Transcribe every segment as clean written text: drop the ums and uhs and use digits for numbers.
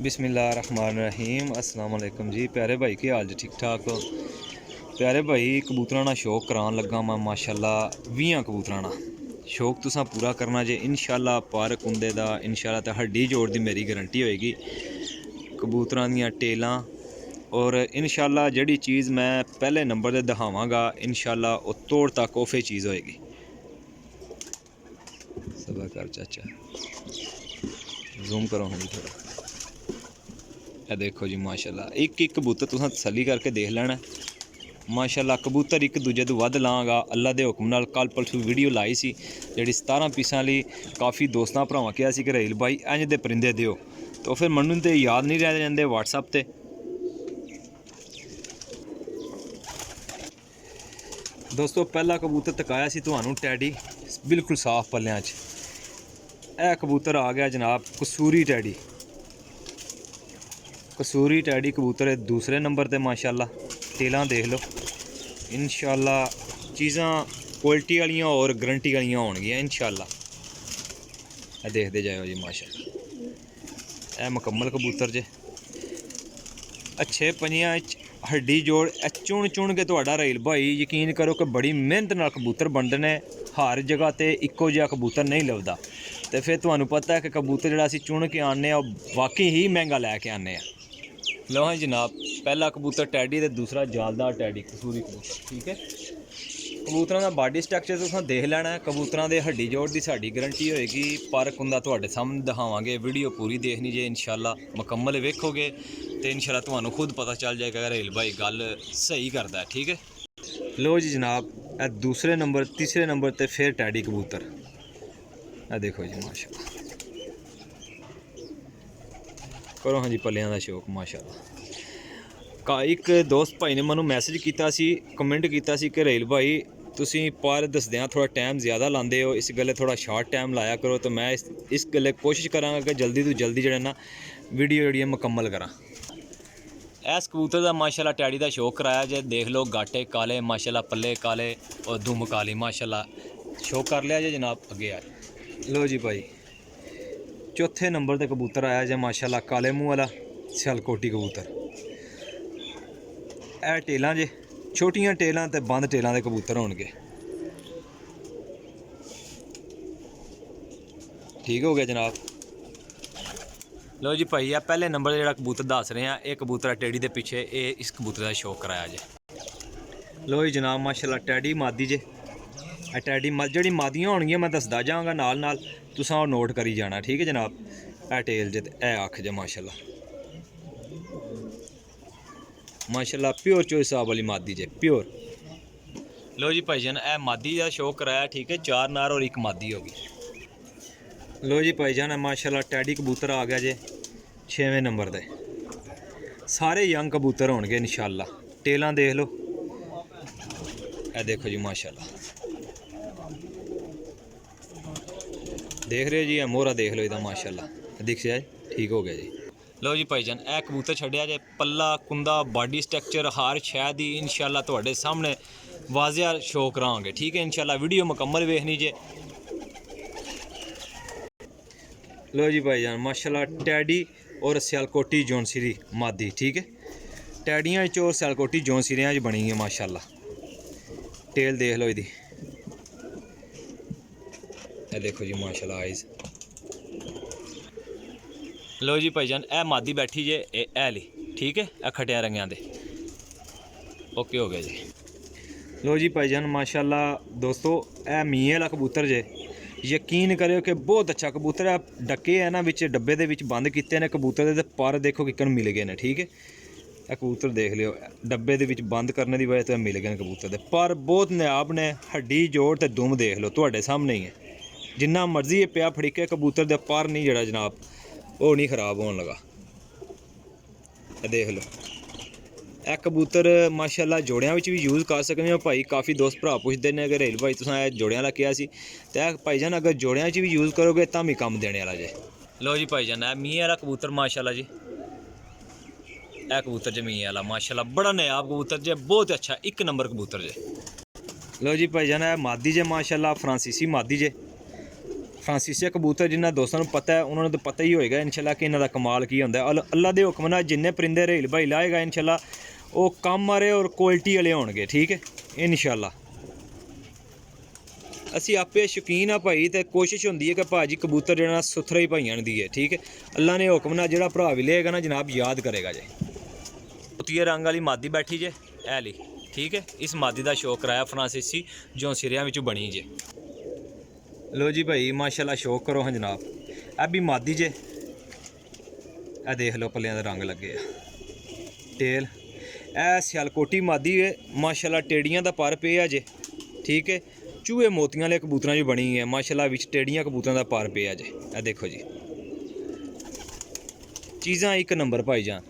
बिस्मिल्लाहिर्रहमानिर्रहीम अस्सलाम वालेकुम जी। प्यारे भाई की हाल जी, ठीक ठाक हो? प्यारे भाई कबूतरां दा शौक करान लगा मैं माशाल्लाह 20 कबूतरां दा शौक तुसां पूरा करना जे इंशाल्लाह। पर कुंदे दा इंशाल्लाह ते हड्डी जोड़ दी मेरी गारंटी होएगी। कबूतरां दियां टेलां और इंशाल्लाह जेह्ड़ी चीज़ मैं पहले नंबर ते दिखावांगा इंशाल्लाह वो तोड़ तक ओफे चीज़ होएगी। सबर कर चाचा, जूम करो हाँ जी थोड़ा। देखो जी माशाल्लाह एक एक कबूतर तुसां तसल्ली करके देख लेना माशाल्लाह। कबूतर एक दूजे तो वध लाँगा अल्लाह के हुक्म नाल। कल परसों वीडियो लाई सी जिहड़ी 17 पीसां लई, काफ़ी दोस्तां भरावां कहा सी कि रहेल भाई इंज दे परिंदे दिओ, तो फिर मैनूं ते याद नहीं रह जांदे व्हाट्सएप ते। दोस्तों पहला कबूतर तकाया सी तुहानूं टैडी बिल्कुल साफ पल्लियां च। यह कबूतर आ गया जनाब कसूरी टैडी। कसूरी टैडी कबूतर है दूसरे नंबर ते माशाल्लाह। टेलां देख लो इंशाल्लाह, चीज़ां क्वालिटी वालियां और गारंटी वालियां होणगियां इंशाल्लाह। देखते जाओ जी माशाल्लाह। यह मुकम्मल कबूतर जे अच्छे पंजियां हड्डी जोड़ चुन चुन के तुहाडा रहेल भाई यकीन करो कि बड़ी मेहनत नाल कबूतर बनदे ने। हर जगह ते इक्को जिहा कबूतर नहीं लभदा, तो फिर तुहानूं पता है कि कबूतर जिहड़ा असीं चुन के आने वाकई ही महंगा लैके आने। लो हाँ जनाब, पहला कबूतर टैडी ते दूसरा जालदार टैडी कसूरी कबूतर। ठीक है, कबूतरां दा बॉडी स्ट्रक्चर तुसां देख लेना है। कबूतरां दे हड्डी जोड़ दी साडी गारंटी होएगी। पर कुंदा तुहाडे सामने दिखावांगे, वीडियो पूरी देखनी जे इंशाल्लाह। मुकम्मल वेखोगे तो इंशाल्लाह तुहानूं खुद पता चल जाएगा रहेल भाई गल सही करदा है। ठीक है, लो जी जनाब, दूसरे नंबर तीसरे नंबर ते फिर टैडी कबूतर। देखो जी माशाल्लाह, करो हाँ जी पल्लियां दा शौक माशाल्लाह। एक दोस्त भाई ने मैनू मैसेज किया सी, कमेंट किया सी कि रहेल भाई तुसीं पर दसदियां थोड़ा टाइम ज़्यादा लांदे हो, इस गल्ले थोड़ा शार्ट टाइम लाया करो। तो मैं इस गल्ले कोशिश करांगा कि जल्दी तो जल्दी जेह्ड़ा ना वीडियो जेह्ड़ी मुकम्मल करां। इस कबूतर दा माशाल्लाह टैडी दा शौक कराया जे। देख लो गाटे काले माशाल्लाह, पल्ले काले और दुम काली माशाल्लाह। शौक कर लिया जे जनाब। अगे आ लो जी भाई, चौथे नंबर ते कबूतर आया जे माशाल्लाह, काले मूँह वाला सियालकोटी कबूतर। यह टेलां जे छोटियां टेलां ते बंद टेलां दे कबूतर होणगे। ठीक हो गया जनाब। लो जी भाई, पहले नंबर जो कबूतर दस रहे हैं, ये कबूतर टेडी के पिछे ये इस कबूतर का शौक कराया जे। लो जी जनाब माशाल्लाह, टैडी मादी जे। टैडी जी मादियां होणगियां मैं दसदा जाऊँगा नाल नाल, तुसां ओह नोट करी जाना। ठीक है जनाब, ए टेल जे ए अख जे माशाल्लाह माशाल्लाह, प्योर चोई हिसाब वाली मादी जे, प्योर। लो जी भाईजान, ए मादी का शौक कराया। ठीक है, 4 नार और 1 मादी होगी। लो जी भाईजान, माशाल्लाह टैडी कबूतर आ गया जे 6वें नंबर दे। सारे यंग कबूतर होणगे इंशाल्लाह। टेलां देख लो, ए देखो जी माशाल्लाह, देख रहे हो जी, मोहरा देख लो इहदा माशाल्लाह, दिख जाए। ठीक हो गया जी। लो जी भाईजान, ए कबूतर छड्डिया जे, पल्ला कुंदा बॉडी स्ट्रक्चर हर शै दी इंशाल्लाह तुहाडे सामने वाजिया शो करांगे। ठीक है, इंशाल्लाह वीडियो मुकम्मल वेखनी जे। लो जी भाईजान माशाल्लाह, टैडी और सियालकोटी जौनसिरी मादी। ठीक है, टैडियां और सियालकोटी जौनसिरियां बनी है माशाल्लाह। टेल देख लो इहदी, ए देखो जी माशाल्लाह आइज़। लो जी भाईजान, ए मादी बैठी जे ए ली। ठीक है, ए खटिया रंगियां दे। ओके हो गया जी। लो जी भाईजान माशाल्लाह दोस्तों, ए मीए वाला कबूतर जे। यकीन करो कि बहुत अच्छा कबूतर है। डके है ना विच डब्बे दे विच बंद किते ने कबूतर दे, पर देखो किकन मिल गए ने। ठीक है, ए कबूतर देख लियो, डब्बे दे विच बंद करने की वजह तो मिल गए कबूतर दे, पर बहुत नायाब ने। हड्डी जोड़ ते दुम देख लो तुहाडे सामने ही है। जिन्ना मर्जी पिया फड़िके कबूतर दे, पर नहीं जड़ा जनाब वो नहीं खराब होने लगा। देख लो ए कबूतर माशाल्लाह जोड़ियां भी यूज़ कर सकते हो भाई। काफ़ी दोस्त भरा पुछते हैं कि रहेल भाई तुसां जोड़ियां वाला कहा सी, तो भाईजान अगर जोड़ियां भी यूज़ करोगे तो भी कम देने वाला जे। लो जी भाईजान, ए मीए वाला कबूतर माशाल्लाह जी। ए कबूतर जे मीए वाला माशाल्लाह, बड़ा नायाब कबूतर जे, बहुत अच्छा 1 नंबर कबूतर जे। लो जी भाईजान, ए मादी जे माशाल्लाह, फ्रांसीसी मादी जे। ਫਰਾਂਸੀਸੀਆ ਕਬੂਤਰ ਜਿਨ੍ਹਾਂ ਦੋਸਤਾਂ ਨੂੰ ਪਤਾ ਹੈ ਉਹਨਾਂ ਨੂੰ ਤਾਂ ਪਤਾ ਹੀ ਹੋਏਗਾ ਇਨਸ਼ਾਅੱਲਾ ਕਿ ਇਹਨਾਂ ਦਾ ਕਮਾਲ ਕੀ ਹੁੰਦਾ ਹੈ। ਅੱਲਾ ਦੇ ਹੁਕਮ ਨਾਲ ਜਿੰਨੇ ਪਰਿੰਦੇ ਰੇਲ ਭਾਈ ਲਾਏਗਾ ਇਨਸ਼ਾਅੱਲਾ ਉਹ ਕੰਮ ਵਾਲੇ ਔਰ ਕੁਆਲਿਟੀ ਵਾਲੇ ਹੋਣਗੇ, ਠੀਕ ਹੈ ਇਨਸ਼ਾਅੱਲਾ। ਅਸੀਂ ਆਪੇ ਸ਼ੌਕੀਨ ਆ ਭਾਈ, ਤੇ ਕੋਸ਼ਿਸ਼ ਹੁੰਦੀ ਹੈ ਕਿ ਭਾਜੀ ਕਬੂਤਰ ਜਿਹੜਾ ਸੁਥਰਾ ਹੀ ਭਾਈਆਂ ਦੀ ਹੈ, ਠੀਕ ਹੈ। ਅੱਲਾ ਨੇ ਹੁਕਮ ਨਾਲ ਜਿਹੜਾ ਭਰਾ ਵੀ ਲਏਗਾ ਨਾ ਜਨਾਬ ਯਾਦ ਕਰੇਗਾ ਜੇ। ਮੋਤੀਏ ਰੰਗ ਵਾਲੀ ਮਾਦੀ ਬੈਠੀ ਜੇ ਐ ਲਈ, ਠੀਕ ਹੈ। ਇਸ ਮਾਦੀ ਦਾ ਸ਼ੌਕ ਕਰਾਇਆ ਫਰਾਂਸੀਸੀ ਜੋ ਸਿਰਿਆਂ ਵਿੱਚ ਬਣੀ ਜੇ। लो जी भाई माशाल्लाह शौक करो हाँ जनाब। ਇਹ ਵੀ ਮਾਦੀ ਜੇ, ਇਹ ਦੇਖ ਲਓ ਪੱਲਿਆਂ ਦਾ ਰੰਗ ਲੱਗੇ ਆ, ਟੇਲ। ਇਹ ਸਿਆਲਕੋਟੀ ਮਾਦੀ ਹੈ ਮਾਸ਼ਾल्लाह, ਟੇੜੀਆਂ ਦਾ ਪਰ ਪਿਆ ਜੇ, ਠੀਕ ਹੈ। ਚੂਹੇ ਮੋਤੀਆਂ ਵਾਲੇ ਕਬੂਤਰਾਂ 'ਚ ਬਣੀ ਹੈ ਮਾਸ਼ਾल्लाह, ਵਿੱਚ ਟੇੜੀਆਂ ਕਬੂਤਰਾਂ ਦਾ ਪਰ ਪਿਆ ਜੇ। ਇਹ ਦੇਖੋ ਜੀ ਚੀਜ਼ਾਂ ਇੱਕ ਨੰਬਰ ਭਾਈਜਾਨ।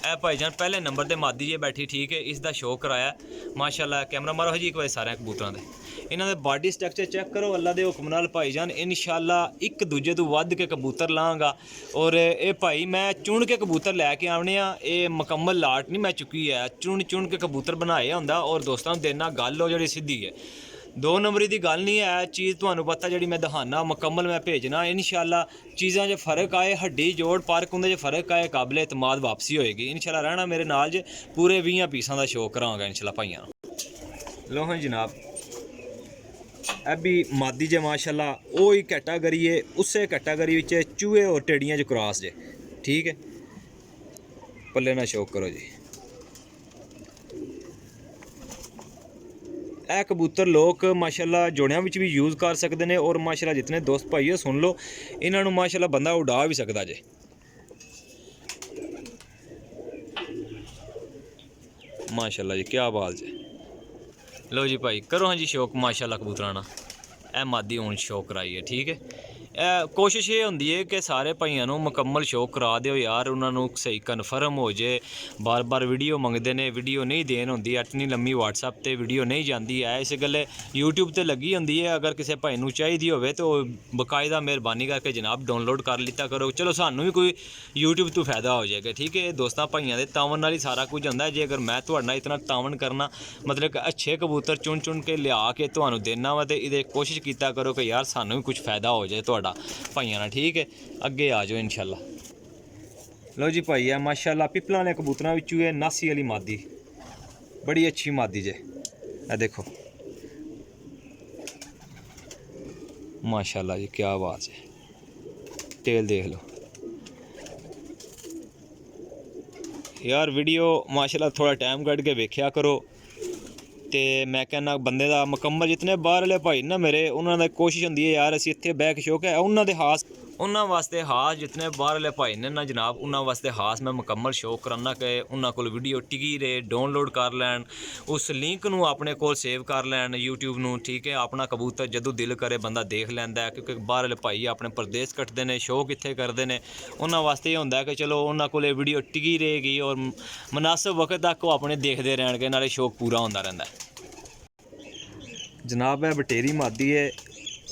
ਇਹ ਭਾਈਜਾਨ ਪਹਿਲੇ ਨੰਬਰ ਤੇ ਮਾਦੀ ਜੇ ਬੈਠੀ, ਠੀਕ ਹੈ। ਇਸ ਦਾ ਸ਼ੌਕ ਕਰਾਇਆ ਮਾਸ਼ਾल्लाह। ਕੈਮਰਾ ਮਾਰੋ ਜੀ ਇੱਕ ਵਾਰ ਸਾਰਿਆਂ ਕਬੂਤਰਾਂ ਦੇ, ਇਹਨਾਂ ਦੇ ਬਾਡੀ ਸਟਰਕਚਰ ਚੈੱਕ ਕਰੋ ਅੱਲਾ ਦੇ ਹੁਕਮ ਨਾਲ ਭਾਈਜਾਨ। ਇਨਸ਼ਾਅੱਲਾ ਇੱਕ ਦੂਜੇ ਤੋਂ ਵੱਧ ਕੇ ਕਬੂਤਰ ਲਾਂਗਾ। ਔਰ ਇਹ ਭਾਈ ਮੈਂ ਚੁਣ ਕੇ ਕਬੂਤਰ ਲੈ ਕੇ ਆਉਣੇ ਆ, ਇਹ ਮੁਕੰਮਲ ਲਾਟ ਨਹੀਂ ਮੈਂ ਚੁੱਕੀ ਹੈ, ਚੁਣ ਕੇ ਕਬੂਤਰ ਬਣਾਏ ਹੁੰਦਾ ਔਰ ਦੋਸਤਾਂ ਨੂੰ ਦੇਣਾ। ਗੱਲ ਉਹ ਜਿਹੜੀ ਸਿੱਧੀ ਹੈ, 2 ਨੰਬਰੀ ਦੀ ਗੱਲ ਨਹੀਂ ਹੈ। ਚੀਜ਼ ਤੁਹਾਨੂੰ ਪਤਾ ਜਿਹੜੀ ਮੈਂ ਦਿਖਾਣਾ ਮੁਕੰਮਲ ਮੈਂ ਭੇਜਣਾ ਇਨਸ਼ਾਅੱਲਾ। ਚੀਜ਼ਾਂ 'ਚ ਫ਼ਰਕ ਆਏ, ਹੱਡੀ ਜੋੜ ਪਾਰਕ ਹੁੰਦੇ 'ਚ ਫ਼ਰਕ ਆਏ, ਕਾਬਲੇ ਇਤਮਾਦ ਵਾਪਸੀ ਹੋਏਗੀ ਇਨਸ਼ਾਅੱਲਾ। ਰਹਿਣਾ ਮੇਰੇ ਨਾਲ ਜੇ, ਪੂਰੇ 20 ਪੀਸਾਂ ਦਾ ਸ਼ੌਕ ਕਰਾਂਗਾ ਇਨਸ਼ਾਅੱਲਾ ਭਾਈਆਂ ਨੂੰ। ਲੋ ਹਾਂ ਜਨਾਬ ਇਹ भी मादी जे माशाल्लाह, वो ही कैटागरी है, उस कैटागरी विच चूहे और टेड़ियां च क्रॉस जे, ठीक है। पल्ले ना शौक करो जी। ਇਹ ਕਬੂतर लोग माशाल्लाह जोड़ियां विच भी यूज़ कर सकते हैं और माशाल्लाह जितने दोस्त भाई है सुन लो, इन्हों माशाल्लाह बंदा उड़ा भी सकता जे। माशाल्लाह जी क्या बात जे। लो जी भाई करो हाँ जी शौक माशाल्लाह कबूतरां दा। ਇਹ ਮਾਦੀ ਹੁਣ ਸ਼ੌਕ ਕਰਾਈ ਹੈ, ਠੀਕ ਹੈ। ਕੋਸ਼ਿਸ਼ ਇਹ ਹੁੰਦੀ ਹੈ ਕਿ ਸਾਰੇ ਭਾਈਆਂ ਨੂੰ ਮੁਕੰਮਲ ਸ਼ੌਕ ਕਰਾ ਦਿਓ ਯਾਰ, ਉਹਨਾਂ ਨੂੰ ਸਹੀ ਕਨਫਰਮ ਹੋ ਜੇ। ਬਾਰ ਵੀਡੀਓ ਮੰਗਦੇ ਨੇ, ਵੀਡੀਓ ਨਹੀਂ ਦੇਣ ਹੁੰਦੀ, ਇਤਨੀ ਲੰਮੀ WhatsApp ਤੇ ਵੀਡੀਓ ਨਹੀਂ ਜਾਂਦੀ ਹੈ। ਇਸ ਗੱਲੇ YouTube ਤੇ ਲੱਗੀ ਹੁੰਦੀ ਹੈ, ਅਗਰ ਕਿਸੇ ਭਾਈ ਨੂੰ ਚਾਹੀਦੀ ਹੋਵੇ ਤਾਂ ਉਹ ਬਕਾਇਦਾ ਮਿਹਰਬਾਨੀ ਕਰਕੇ ਜਨਾਬ ਡਾਊਨਲੋਡ ਕਰ ਲਿੱਤਾ ਕਰੋ। ਚਲੋ ਸਾਨੂੰ ਵੀ ਕੋਈ YouTube ਤੋਂ ਫਾਇਦਾ ਹੋ ਜਾਏਗਾ, ਠੀਕ ਹੈ। ਦੋਸਤਾਂ ਭਾਈਆਂ ਦੇ ਤਾਵਨ ਨਾਲ ਹੀ ਸਾਰਾ ਕੁਝ ਹੁੰਦਾ। ਜੇ ਅਗਰ ਮੈਂ ਤੁਹਾਡੇ ਨਾਲ ਇਤਨਾ ਤਾਵਨ ਕਰਨਾ ਮਤਲਬ ਕਿ ਅੱਛੇ ਕਬੂਤਰ ਚੁਣ ਕੇ ਲਿਆ ਕੇ ਤੁਹਾਨੂੰ ਦੇਣਾ ਵਾ, ਤੇ ਇਹਦੇ ਕੋਸ਼ਿਸ਼ ਕੀਤਾ ਕਰੋ ਕਿ ਯਾਰ ਸਾਨੂੰ ਵੀ ਕੁਝ ਫਾਇਦਾ ਹੋ ਜਾਏ ਤੁਹਾਡਾ ਭਾਈਆਂ ਨਾਲ, ਠੀਕ ਹੈ। ਅੱਗੇ ਆ ਜਾਓ ਇਨਸ਼ਾਅੱਲਾ। ਲਓ ਜੀ ਭਾਈ ਆ ਮਾਸ਼ਾਅੱਲਾ ਪਿਪਲਾਂ ਵਾਲੇ ਕਬੂਤਰਾਂ ਵਿੱਚੋਂ ਇਹ ਨਾਸੀ ਵਾਲੀ ਮਾਦੀ ਬੜੀ ਅੱਛੀ ਮਾਦੀ ਜੇ। ਇਹ ਦੇਖੋ ਮਾਸ਼ਾਅੱਲਾ ਜੀ ਕੀ ਬਾਤ ਹੈ। ਟੇਲ ਦੇਖ ਲਓ ਯਾਰ, ਵੀਡੀਓ ਮਾਸ਼ਾਅੱਲਾ ਥੋੜਾ ਟਾਈਮ ਕੱਢ ਕੇ ਵੇਖਿਆ ਕਰੋ। ਤੇ ਮੈਂ ਕਹਿੰਦਾ ਬੰਦੇ ਦਾ ਮੁਕੰਮਲ ਜਿਤਨੇ ਬਾਹਰ ਵਾਲੇ ਭਾਈ ਨਾ ਮੇਰੇ, ਉਹਨਾਂ ਦੀ ਕੋਸ਼ਿਸ਼ ਹੁੰਦੀ ਹੈ ਯਾਰ ਅਸੀਂ ਇੱਥੇ ਬਹਿ ਕੇ ਸ਼ੌਕ ਹੈ ਉਹਨਾਂ ਦੇ ਹਾਸ, ਉਹਨਾਂ ਵਾਸਤੇ ਹਾਸ ਜਿਤਨੇ ਬਾਹਰ ਵਾਲੇ ਭਾਈ ਨੇ ਨਾ ਜਨਾਬ, ਉਹਨਾਂ ਵਾਸਤੇ ਹਾਸ ਮੈਂ ਮੁਕੰਮਲ ਸ਼ੌਕ ਕਰਾਨਾ ਕਿ ਉਹਨਾਂ ਕੋਲ ਵੀਡੀਓ ਟਿਕੀ ਰਹੇ, ਡਾਊਨਲੋਡ ਕਰ ਲੈਣ, ਉਸ ਲਿੰਕ ਨੂੰ ਆਪਣੇ ਕੋਲ ਸੇਵ ਕਰ ਲੈਣ YouTube ਨੂੰ, ਠੀਕ ਹੈ। ਆਪਣਾ ਕਬੂਤਰ ਜਦੋਂ ਦਿਲ ਕਰੇ ਬੰਦਾ ਦੇਖ ਲੈਂਦਾ, ਕਿਉਂਕਿ ਬਾਹਰ ਵਾਲੇ ਭਾਈ ਆਪਣੇ ਪ੍ਰਦੇਸ਼ ਕੱਟਦੇ ਨੇ, ਸ਼ੌਕ ਇੱਥੇ ਕਰਦੇ ਨੇ। ਉਹਨਾਂ ਵਾਸਤੇ ਇਹ ਹੁੰਦਾ ਕਿ ਚਲੋ ਉਹਨਾਂ ਕੋਲ ਇਹ ਵੀਡੀਓ ਟਿਕੀ ਰਹੇਗੀ ਔਰ ਮੁਨਾਸਿਬ ਵਕਤ ਤੱਕ ਉਹ ਆਪਣੇ ਦੇਖਦੇ ਰਹਿਣਗੇ, ਨਾਲੇ ਸ਼ੌਕ ਪੂਰਾ ਹੁੰਦਾ ਰਹਿੰਦਾ ਜਨਾਬ। ਇਹ ਬਟੇਰੀ ਮਾਦੀ ਹੈ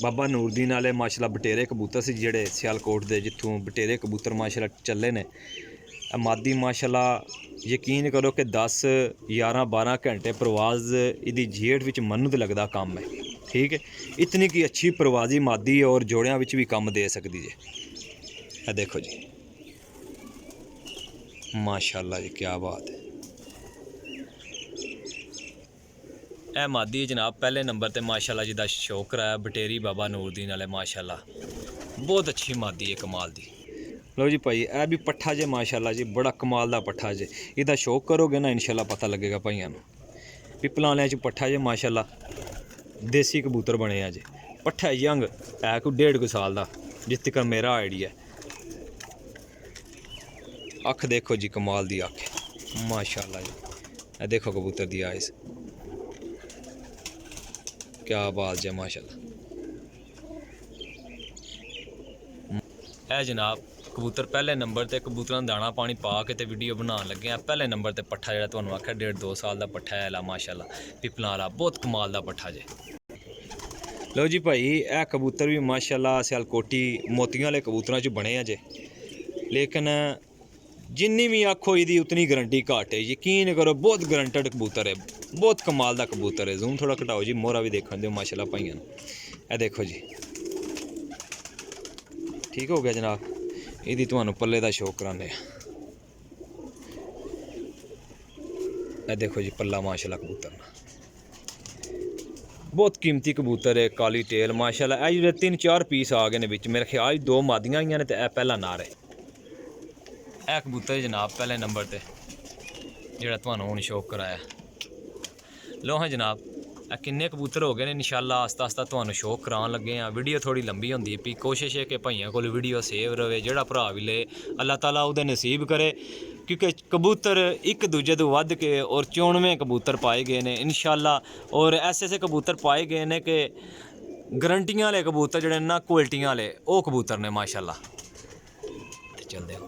ਬਾਬਾ ਨੂਰਦੀਨ ਵਾਲੇ ਮਾਸ਼ਾਅੱਲਾ। ਬਟੇਰੇ ਕਬੂਤਰ ਸੀ ਜਿਹੜੇ ਸਿਆਲਕੋਟ ਦੇ, ਜਿੱਥੋਂ ਬਟੇਰੇ ਕਬੂਤਰ ਮਾਸ਼ਾਅੱਲਾ ਚੱਲੇ ਨੇ। ਇਹ ਮਾਦੀ ਮਾਸ਼ਾਅੱਲਾ ਯਕੀਨ ਕਰੋ ਕਿ 10 11 12 ਘੰਟੇ ਪ੍ਰਵਾਜ਼ ਇਹਦੀ ਜੇਠ ਵਿੱਚ ਮੰਨੂ ਤੇ ਲੱਗਦਾ ਕੰਮ ਹੈ, ਠੀਕ ਹੈ। ਇਤਨੀ ਕੀ ਅੱਛੀ ਪ੍ਰਵਾਜ਼ੀ ਮਾਦੀ ਔਰ ਜੋੜਿਆਂ ਵਿੱਚ ਵੀ ਕੰਮ ਦੇ ਸਕਦੀ ਜੇ। ਇਹ ਦੇਖੋ ਜੀ ਮਾਸ਼ਾਅੱਲਾ ਜੀ ਕੀ ਬਾਤ ਹੈ। ਇਹ ਮਾਦੀ ਜਨਾਬ ਪਹਿਲੇ ਨੰਬਰ ਤੇ ਮਾਸ਼ਾਅੱਲਾ ਜੀ ਦਾ ਸ਼ੌਕ ਕਰਾਇਆ ਬਟੇਰੀ ਬਾਬਾ ਨੂਰਦੀਨ ਵਾਲੇ ਮਾਸ਼ਾਅੱਲਾ। ਬਹੁਤ ਅੱਛੀ ਮਾਦੀ ਹੈ ਕਮਾਲ ਦੀ। ਲਓ ਜੀ ਭਾਈ ਇਹ ਵੀ ਪੱਠਾ ਜੇ ਮਾਸ਼ਾਅੱਲਾ ਜੀ, ਬੜਾ ਕਮਾਲ ਦਾ ਪੱਠਾ ਜੇ। ਇਹਦਾ ਸ਼ੌਕ ਕਰੋਗੇ ਨਾ ਇਨਸ਼ਾਅੱਲਾ ਪਤਾ ਲੱਗੇਗਾ ਭਾਈਆਂ ਨੂੰ। ਪਿਪਲਾਂ ਵਾਲਿਆਂ 'ਚ ਪੱਠਾ ਜੇ ਮਾਸ਼ਾਅੱਲਾ, ਦੇਸੀ ਕਬੂਤਰ ਬਣੇ ਆ ਜੇ। ਪੱਠਾ ਯੰਗ ਹੈ ਕੋਈ 1.5 ਸਾਲ ਦਾ, ਜਿਸ ਤੱਕ ਮੇਰਾ ਆਈਡੀਆ। ਅੱਖ ਦੇਖੋ ਜੀ ਕਮਾਲ ਦੀ ਅੱਖ ਮਾਸ਼ਾਅੱਲਾ ਜੀ। ਇਹ ਦੇਖੋ ਕਬੂਤਰ ਦੀ ਆਇਸ क्या बात है माशाल्लाह। है जनाब कबूतर पहले नंबर ते कबूतरां दा दाना पानी पा के ते वीडियो बनाने लगे हैं। पहले नंबर ते पट्ठा जिहड़ा तुहानूं आख्या 1.5-2 साल दा पट्ठा है माशाल्लाह, पिपलां वाला बहुत कमाल दा पट्ठा जे। लो जी भाई यह कबूतर भी माशाल्लाह सियालकोटी मोतियां वाले कबूतरां च बने आ जे, लेकिन जिन्नी भी आखो इसकी उतनी गारंटी घट है। यकीन करो बहुत गारंटेड कबूतर है, बहुत कमाल का कबूतर है। जूम थोड़ा घटाओ जी, मोहरा भी देखने दो माशाल्लाह भाइयों। ये देखो जी ठीक हो गया जनाब। ਇਹਦੀ ਤੁਹਾਨੂੰ ਪੱਲੇ ਦਾ ਸ਼ੌਕ ਕਰਾਉਂਦੇ ਆ। ਇਹ ਦੇਖੋ ਜੀ ਪੱਲਾ माशाल्लाह कबूतर ना बहुत कीमती कबूतर है। काली टेल माशाल्लाह। ਇਹ ਜਿਹੜੇ 3-4 पीस आ गए ने विच मेरे ख्याल 2 मादियां आईयां ने ते ਇਹ पहला नार है। ਇਹ कबूतर जनाब पहले नंबर ते ਜਿਹੜਾ ਤੁਹਾਨੂੰ ਹੁਣ ਸ਼ੌਕ ਕਰਾਇਆ। ਲੋ ਹਾਂ ਜਨਾਬ ਇਹ ਕਿੰਨੇ ਕਬੂਤਰ ਹੋ ਗਏ ਨੇ। ਇਨਸ਼ਾਅੱਲਾ ਆਸਤਾ ਆਸਤਾ ਤੁਹਾਨੂੰ ਸ਼ੌਕ ਕਰਾਉਣ ਲੱਗੇ ਆ। ਵੀਡੀਓ ਥੋੜੀ ਲੰਬੀ ਹੁੰਦੀ ਹੈ, ਵੀ ਕੋਸ਼ਿਸ਼ ਹੈ ਕਿ ਭਾਈਆਂ ਕੋਲ ਵੀਡੀਓ ਸੇਵ ਰਵੇ। ਜਿਹੜਾ ਭਰਾ ਵੀ ਲੇ ਅੱਲਾਹ ਤਾਲਾ ਉਹਦੇ ਨਸੀਬ ਕਰੇ, क्योंकि कबूतर एक दूजे तो वध के और 94 कबूतर पाए गए ने इनशाला। और ऐसे कबूतर पाए गए ने कि गरंटियां वाले कबूतर जड़े ना क्वालिटियां वाले वो कबूतर ने माशाल्लाह। चलते हो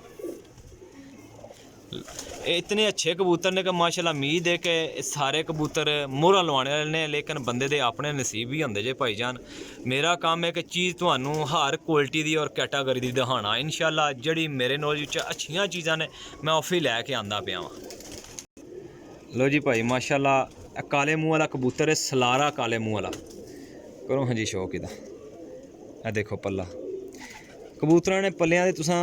इतने अच्छे कबूतर ने कि माशाल्लाह उम्मीद है कि सारे कबूतर मोहरा लवाने वाले ने, लेकिन बंदे दे अपने नसीब भी होंदे जे भाईजान। मेरा काम है कि चीज़ तुहानू हर क्वालिटी दी और कैटागरी दी दिखाना इंशाल्लाह। जड़ी मेरे नॉलेज च अच्छियां चीज़ां ने मैं उफी लैके आंदा पिया वां। लो जी भाई माशाल्लाह काले मूँह वाला कबूतर है, सलारा काले मूँह वाला। करो हाँ जी शौक इदा। ए देखो पल्ला कबूतरां ने पल्लियां दे तुसां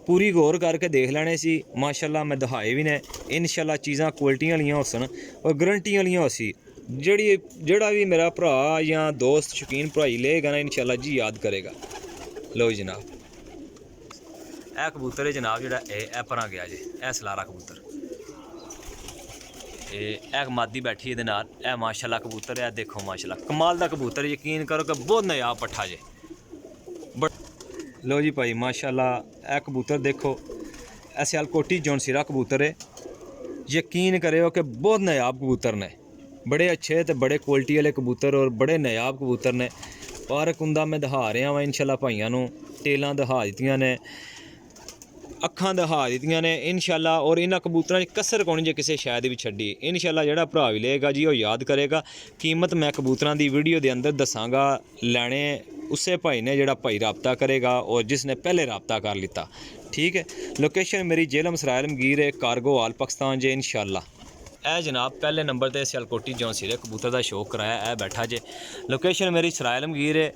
पूरी गौर करके देख लेने सी माशाल्लाह। मैं दिखाए भी ने इनशाला चीज़ां क्वालिटी वालियां होसन और गारंटी वालियां होसी। जेड़ा भी मेरा भरा या दोस्त शौकीन भराई लेगा ना इंशाल्लाह जी याद करेगा। लो जनाब ए कबूतर है जनाब जेड़ा ए परा गया जे ए सलारा कबूतर। ए मादी बैठी है नाल ए माशाल्लाह कबूतर है। देखो माशाल्लाह कमाल दा कबूतर, यकीन करो कि बहुत नायाब पट्ठा जे। लो जी भाई माशाल्लाह ए कबूतर देखो ए सियालकोटी जौनसिरा कबूतर है। यकीन करो कि बहुत नायाब कबूतर ने, बड़े अच्छे तो बड़े क्वालिटी वाले कबूतर और बड़े नायाब कबूतर ने। पर कुंदा मैं दिखा रहा वा इंशाल्लाह भाइयों नूं। टेलां दिखा दित्तियां ने, अखां दिखा दित्तियां ने इंशाल्लाह। और इन्हां कबूतरां च कसर कोनी जे किसी शै दी भी छड्डी इंशाल्लाह। जेड़ा भरा भी लेगा जी वो याद करेगा। कीमत मैं कबूतरां दी वीडियो दे अंदर दसांगा। लैने उसे भाई ने जेड़ा भाई रबता करेगा और जिसने पहले रबता कर लिता, ठीक है। लोकेशन मेरी जेलम सराय आलमगीर है, कार्गो आल पाकिस्तान जे इंशाल्लाह। ए जनाब पहले नंबर ते सियालकोटी जौनसिरे कबूतर का शौक कराया ए बैठा जे। लोकेशन मेरी सराय आलमगीर है।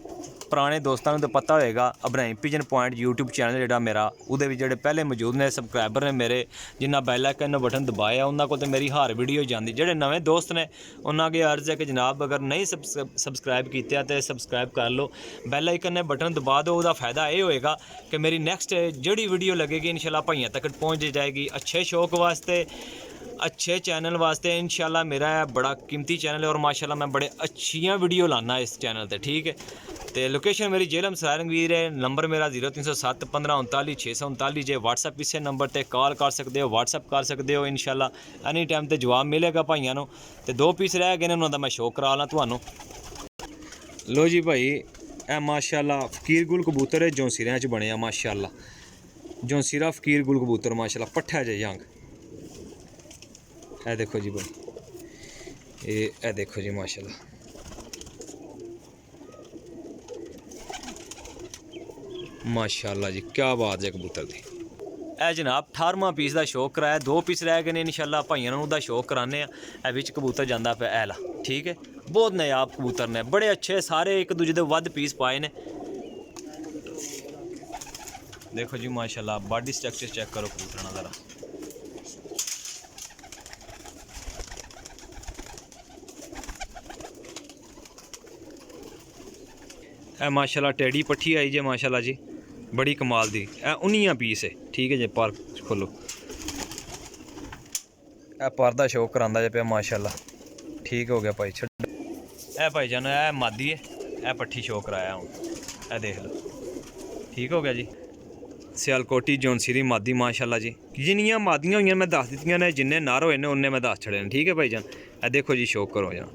पुराने दोस्तों तो पता होएगा Ibrahim pigeon point YouTube channel जेड़ा मेरा उहदे विच जेड़े पहले मौजूद ने सबसक्राइबर ने मेरे, जिन्ना बैल आइकन बटन दबाया उन्हां कोल ते मेरी हर वीडियो जांदी। जेड़े नवे दोस्त ने उन्हां अगे अर्ज है कि जनाब अगर नहीं सबसक्राइब कीता तो सबसक्राइब कर लो, बैल आइकन ने बटन दबा दो। उहदा फायदा ये होएगा कि मेरी नैक्सट जेड़ी वीडियो लगेगी इंशाल्लाह भाइयों तक पहुँच जाएगी। अच्छे शौक वास्ते, अच्छे चैनल वास्ते इंशाल्लाह। मेरा बड़ा कीमती चैनल है और माशाल्लाह मैं बड़े अच्छियाँ वीडियो लाना इस चैनल पर, ठीक है। तो लोकेशन मेरी जेलम सराय आलमगीर है। नंबर मेरा 0307 15 39 639 जे। व्हाट्सअप इस नंबर पर कॉल कर सकते हो, व्हाट्सअप कर सकते हो इंशाल्लाह। एनी टाइम तो जवाब मिलेगा भाइयों को। तो 2 पीस रह गए ने उन्होंने मैं शौक करा ला तुहानू। लो जी भाई ए माशाल्लाह फकीर गुल कबूतर है जौनसिरियां च बने माशाल्लाह। जौनसिरा फकीर गुल कबूतर माशाल्लाह पट्ठा जे जंग। ए देखो जी भाई ए देखो जी माशाल्लाह माशाल्लाह जी क्या बात है कबूतर दी। ए जनाब 18वां पीस का शौक कराया। 2 पीस रह गए ने इंशाल्लाह भाइयों नूं दा शौक कराने आ। विच कबूतर जांदा पे ऐला, ठीक है। बहुत नायाब कबूतर ने, बड़े अच्छे सारे, एक दूजे दे वध पीस पाए ने। देखो जी माशाल्लाह बॉडी स्ट्रक्चर चेक करो कबूतरां दा जरा। ए माशाल्लाह टेढ़ी पट्ठी आई जे माशाल्लाह जी, बड़ी कमाल दी। ए 19 पीस है, ठीक है जी। पर खोलो ए पर दा शौक करांदा जे पे माशाल्लाह, ठीक हो गया भाई। छड़ ए भाई जान ए मादी है, ए पट्ठी शौक कराया हूँ। ए देख लो, ठीक हो गया जी। सियालकोटी जौनसिरी मादी माशाल्लाह जी। जिन्नियां मादियां होइयां मैं दस दित्तियां ने, जिन्ने नर होए ने उन्ने मैं दस छड़े ने, ठीक है भाई जान। ए देखो जी शौक करो जान।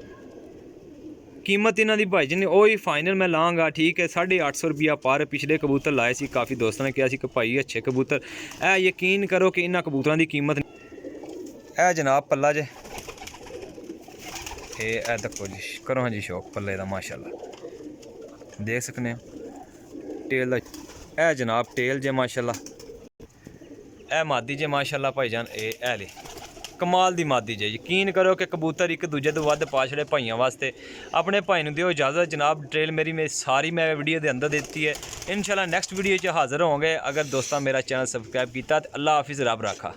कीमत इन्हों की भाई जी ने वही फाइनल मैं लाँगा, ठीक है। 850 रुपया पर। पिछले कबूतर लाए सी, काफ़ी दोस्तों ने कहा कि भाई अच्छे कबूतर। ए यकीन करो कि इन्होंने कबूतरों की कीमत ए जनाब पल्ला जे ए देखो जी। करो हाँ जी शौक पल्ले का माशाल्लाह, देख सकते हो टेल का। ए जनाब टेल जे माशाल्लाह। ए मादी जे माशाल्लाह भाईजान। ए ले ਕਮਾਲ ਦੀ ਮਾਦੀ ਜੇ। ਯਕੀਨ ਕਰੋ ਕਿ ਕਬੂਤਰ ਇੱਕ ਦੂਜੇ ਤੋਂ ਵੱਧ ਪਾ ਛੜੇ ਭਾਈਆਂ ਵਾਸਤੇ। ਆਪਣੇ ਭਾਈ ਨੂੰ ਦਿਓ ਇਜਾਜ਼ਤ ਜਨਾਬ। ਡਿਟੇਲ ਮੇਰੀ ਸਾਰੀ ਮੈਂ ਵੀਡੀਓ ਦੇ ਅੰਦਰ ਦਿੱਤੀ ਹੈ। ਇਨਸ਼ਾਅੱਲਾ ਨੈਕਸਟ ਵੀਡੀਓ 'ਚ ਹਾਜ਼ਰ ਹੋਵਾਂਗੇ। ਅਗਰ ਦੋਸਤਾਂ ਮੇਰਾ ਚੈਨਲ ਸਬਸਕ੍ਰਾਈਬ ਕੀਤਾ ਤਾਂ ਅੱਲਾ ਹਾਫਿਜ਼, ਰੱਬ ਰਾਖਾ।